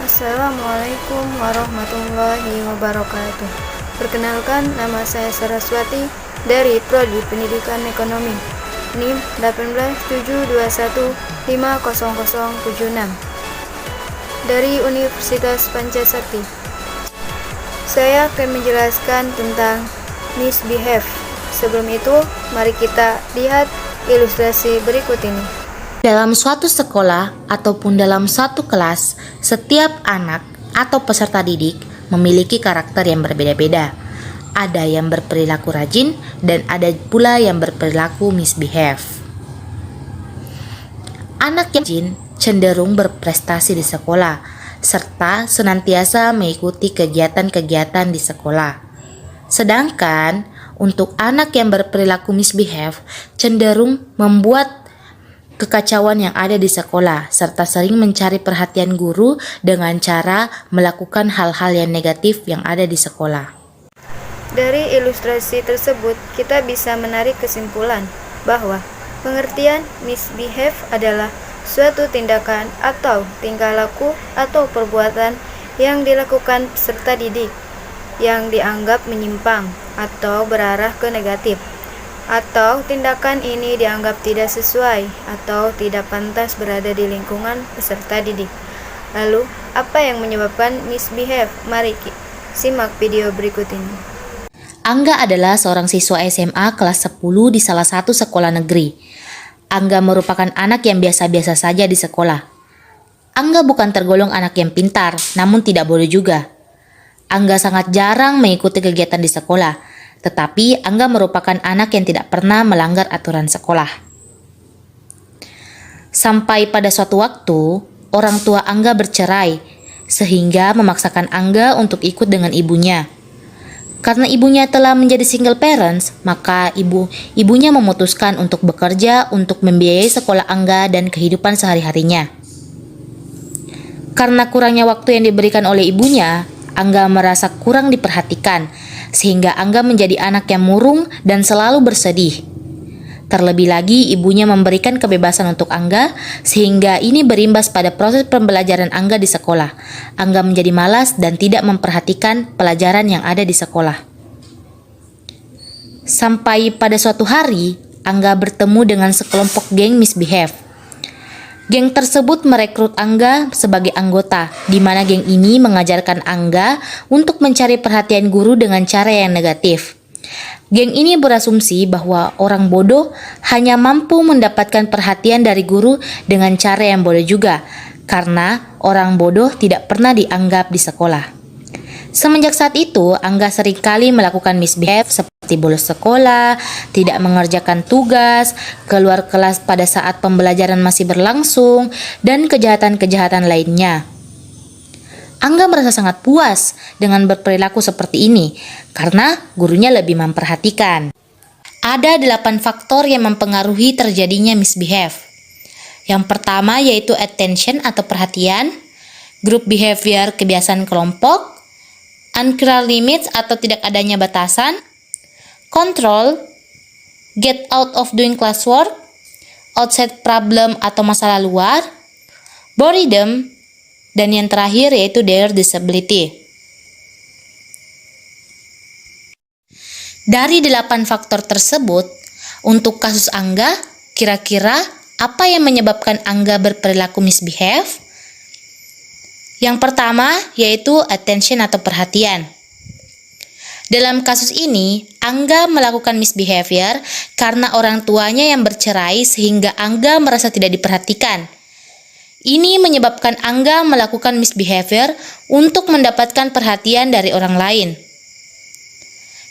Assalamualaikum warahmatullahi wabarakatuh. Perkenalkan, nama saya Saraswati dari Prodi Pendidikan Ekonomi, NIM 18721500076 dari Universitas Pancasakti. Saya akan menjelaskan tentang misbehave. Sebelum itu, mari kita lihat ilustrasi berikut ini. Dalam suatu sekolah ataupun dalam suatu kelas, setiap anak atau peserta didik memiliki karakter yang berbeda-beda. Ada yang berperilaku rajin dan ada pula yang berperilaku misbehave. Anak yang rajin cenderung berprestasi di sekolah, serta senantiasa mengikuti kegiatan-kegiatan di sekolah. Sedangkan untuk anak yang berperilaku misbehave cenderung membuat kekacauan yang ada di sekolah, serta sering mencari perhatian guru dengan cara melakukan hal-hal yang negatif yang ada di sekolah. Dari ilustrasi tersebut, kita bisa menarik kesimpulan bahwa pengertian misbehave adalah suatu tindakan atau tingkah laku atau perbuatan yang dilakukan peserta didik yang dianggap menyimpang atau berarah ke negatif, atau tindakan ini dianggap tidak sesuai atau tidak pantas berada di lingkungan peserta didik. Lalu, apa yang menyebabkan misbehave? Mari simak video berikut ini. Angga adalah seorang siswa SMA kelas 10 di salah satu sekolah negeri. Angga merupakan anak yang biasa-biasa saja di sekolah. Angga bukan tergolong anak yang pintar, namun tidak bodoh juga. Angga sangat jarang mengikuti kegiatan di sekolah, tetapi Angga merupakan anak yang tidak pernah melanggar aturan sekolah. Sampai pada suatu waktu, orang tua Angga bercerai, sehingga memaksakan Angga untuk ikut dengan ibunya. Karena ibunya telah menjadi single parents, maka ibunya memutuskan untuk bekerja untuk membiayai sekolah Angga dan kehidupan sehari-harinya. Karena kurangnya waktu yang diberikan oleh ibunya, Angga merasa kurang diperhatikan, sehingga Angga menjadi anak yang murung dan selalu bersedih. Terlebih lagi, ibunya memberikan kebebasan untuk Angga, sehingga ini berimbas pada proses pembelajaran Angga di sekolah. Angga menjadi malas dan tidak memperhatikan pelajaran yang ada di sekolah. Sampai pada suatu hari, Angga bertemu dengan sekelompok geng misbehave. Geng tersebut merekrut Angga sebagai anggota, di mana geng ini mengajarkan Angga untuk mencari perhatian guru dengan cara yang negatif. Geng ini berasumsi bahwa orang bodoh hanya mampu mendapatkan perhatian dari guru dengan cara yang bodoh juga, karena orang bodoh tidak pernah dianggap di sekolah. Semenjak saat itu, Angga seringkali melakukan misbehave seperti bolos sekolah, tidak mengerjakan tugas, keluar kelas pada saat pembelajaran masih berlangsung, dan kejahatan-kejahatan lainnya. Angga merasa sangat puas dengan berperilaku seperti ini, karena gurunya lebih memperhatikan. Ada 8 faktor yang mempengaruhi terjadinya misbehave. Yang pertama yaitu attention atau perhatian, group behavior kebiasaan kelompok, unclear limits atau tidak adanya batasan, control, get out of doing classwork, outside problem atau masalah luar, boredom, dan yang terakhir yaitu their disability. Dari 8 faktor tersebut, untuk kasus Angga, kira-kira apa yang menyebabkan Angga berperilaku misbehave? Yang pertama yaitu attention atau perhatian. Dalam kasus ini, Angga melakukan misbehavior karena orang tuanya yang bercerai sehingga Angga merasa tidak diperhatikan. Ini menyebabkan Angga melakukan misbehavior untuk mendapatkan perhatian dari orang lain.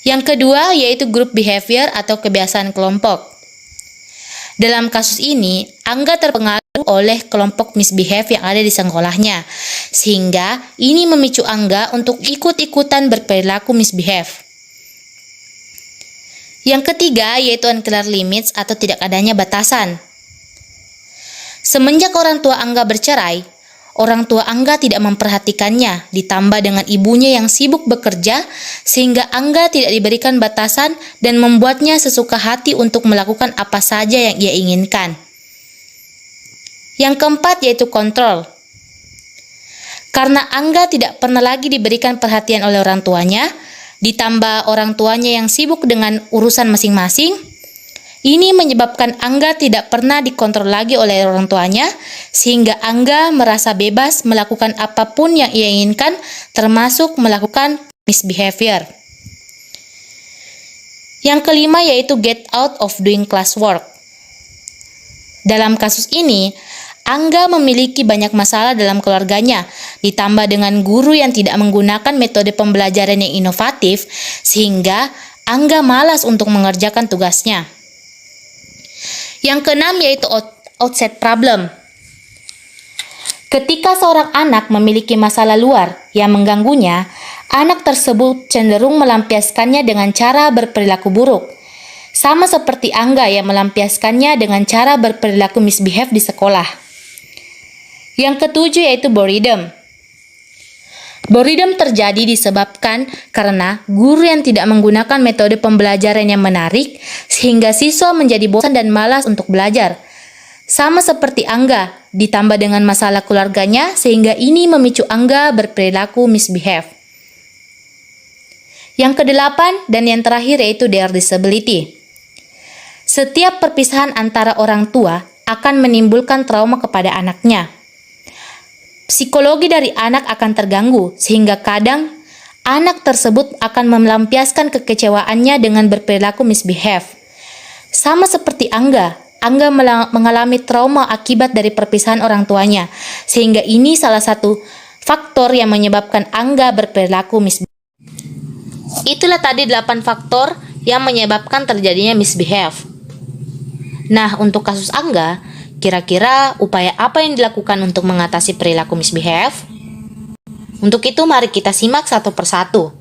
Yang kedua yaitu group behavior atau kebiasaan kelompok. Dalam kasus ini, Angga terpengaruh oleh kelompok misbehave yang ada di sekolahnya, sehingga ini memicu Angga untuk ikut-ikutan berperilaku misbehave. Yang ketiga yaitu unclear limits atau tidak adanya batasan. Semenjak orang tua Angga bercerai, orang tua Angga tidak memperhatikannya, ditambah dengan ibunya yang sibuk bekerja, sehingga Angga tidak diberikan batasan dan membuatnya sesuka hati untuk melakukan apa saja yang ia inginkan. Yang keempat yaitu kontrol. Karena Angga tidak pernah lagi diberikan perhatian oleh orang tuanya, ditambah orang tuanya yang sibuk dengan urusan masing-masing, ini menyebabkan Angga tidak pernah dikontrol lagi oleh orang tuanya, sehingga Angga merasa bebas melakukan apapun yang ia inginkan, termasuk melakukan misbehavior. Yang kelima yaitu get out of doing classwork. Dalam kasus ini, Angga memiliki banyak masalah dalam keluarganya, ditambah dengan guru yang tidak menggunakan metode pembelajaran yang inovatif, sehingga Angga malas untuk mengerjakan tugasnya. Yang keenam yaitu outset problem. Ketika seorang anak memiliki masalah luar yang mengganggunya, anak tersebut cenderung melampiaskannya dengan cara berperilaku buruk. Sama seperti Angga yang melampiaskannya dengan cara berperilaku misbehave di sekolah. Yang ketujuh yaitu boredom. Boredom terjadi disebabkan karena guru yang tidak menggunakan metode pembelajaran yang menarik, sehingga siswa menjadi bosan dan malas untuk belajar. Sama seperti Angga, ditambah dengan masalah keluarganya, sehingga ini memicu Angga berperilaku misbehave. Yang kedelapan dan yang terakhir yaitu their disability. Setiap perpisahan antara orang tua akan menimbulkan trauma kepada anaknya. Psikologi dari anak akan terganggu, sehingga kadang anak tersebut akan melampiaskan kekecewaannya dengan berperilaku misbehave. Sama seperti Angga mengalami trauma akibat dari perpisahan orang tuanya, sehingga ini salah satu faktor yang menyebabkan Angga berperilaku misbehave. Itulah tadi 8 faktor yang menyebabkan terjadinya misbehave. Nah, untuk kasus Angga, kira-kira upaya apa yang dilakukan untuk mengatasi perilaku misbehave? Untuk itu mari kita simak satu persatu.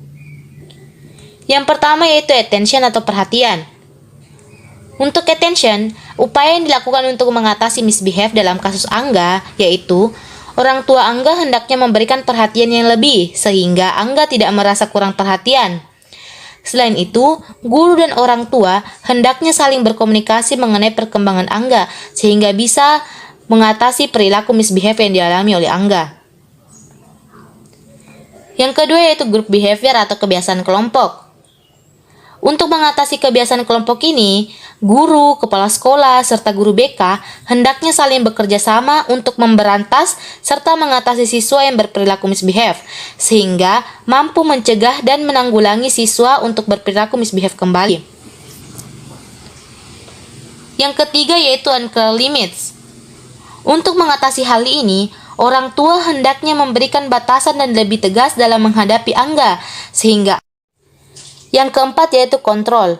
Yang pertama yaitu attention atau perhatian. Untuk attention, upaya yang dilakukan untuk mengatasi misbehave dalam kasus Angga yaitu orang tua Angga hendaknya memberikan perhatian yang lebih sehingga Angga tidak merasa kurang perhatian. Selain itu, guru dan orang tua hendaknya saling berkomunikasi mengenai perkembangan Angga sehingga bisa mengatasi perilaku misbehave yang dialami oleh Angga. Yang kedua yaitu group behavior atau kebiasaan kelompok. Untuk mengatasi kebiasaan kelompok ini, guru, kepala sekolah, serta guru BK hendaknya saling bekerja sama untuk memberantas serta mengatasi siswa yang berperilaku misbehave, sehingga mampu mencegah dan menanggulangi siswa untuk berperilaku misbehave kembali. Yang ketiga yaitu unclear limits. Untuk mengatasi hal ini, orang tua hendaknya memberikan batasan dan lebih tegas dalam menghadapi Angga, sehingga yang keempat yaitu kontrol.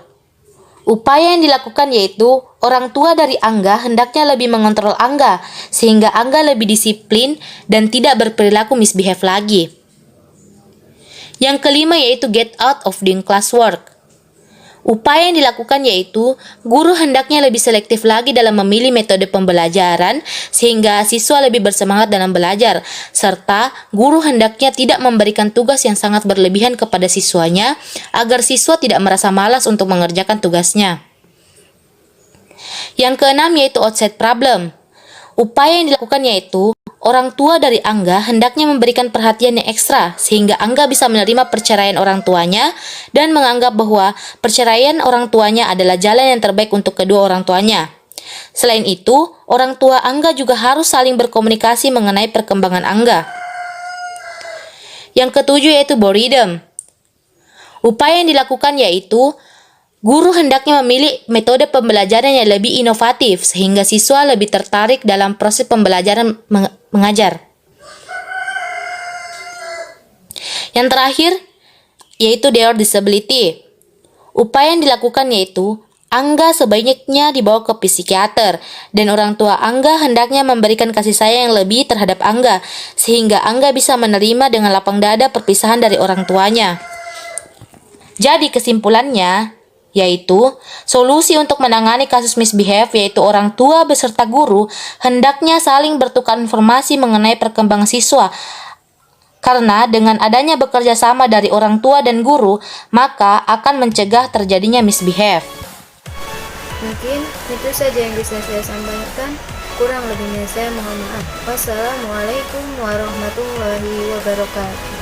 Upaya yang dilakukan yaitu orang tua dari Angga hendaknya lebih mengontrol Angga sehingga Angga lebih disiplin dan tidak berperilaku misbehave lagi. Yang kelima yaitu get out of doing classwork. Upaya yang dilakukan yaitu guru hendaknya lebih selektif lagi dalam memilih metode pembelajaran sehingga siswa lebih bersemangat dalam belajar, serta guru hendaknya tidak memberikan tugas yang sangat berlebihan kepada siswanya agar siswa tidak merasa malas untuk mengerjakan tugasnya. Yang keenam yaitu outset problem. Upaya yang dilakukan yaitu orang tua dari Angga hendaknya memberikan perhatian yang ekstra sehingga Angga bisa menerima perceraian orang tuanya dan menganggap bahwa perceraian orang tuanya adalah jalan yang terbaik untuk kedua orang tuanya. Selain itu, orang tua Angga juga harus saling berkomunikasi mengenai perkembangan Angga. Yang ketujuh yaitu boredom. Upaya yang dilakukan yaitu guru hendaknya memilih metode pembelajaran yang lebih inovatif sehingga siswa lebih tertarik dalam proses pembelajaran mengajar. Yang terakhir yaitu their disability. Upaya yang dilakukan yaitu Angga sebaiknya dibawa ke psikiater dan orang tua Angga hendaknya memberikan kasih sayang yang lebih terhadap Angga sehingga Angga bisa menerima dengan lapang dada perpisahan dari orang tuanya. Jadi kesimpulannya yaitu solusi untuk menangani kasus misbehave yaitu orang tua beserta guru hendaknya saling bertukar informasi mengenai perkembangan siswa. Karena dengan adanya bekerja sama dari orang tua dan guru, maka akan mencegah terjadinya misbehave. Mungkin itu saja yang bisa saya sampaikan. Kurang lebihnya saya mohon maaf. Wassalamualaikum warahmatullahi wabarakatuh.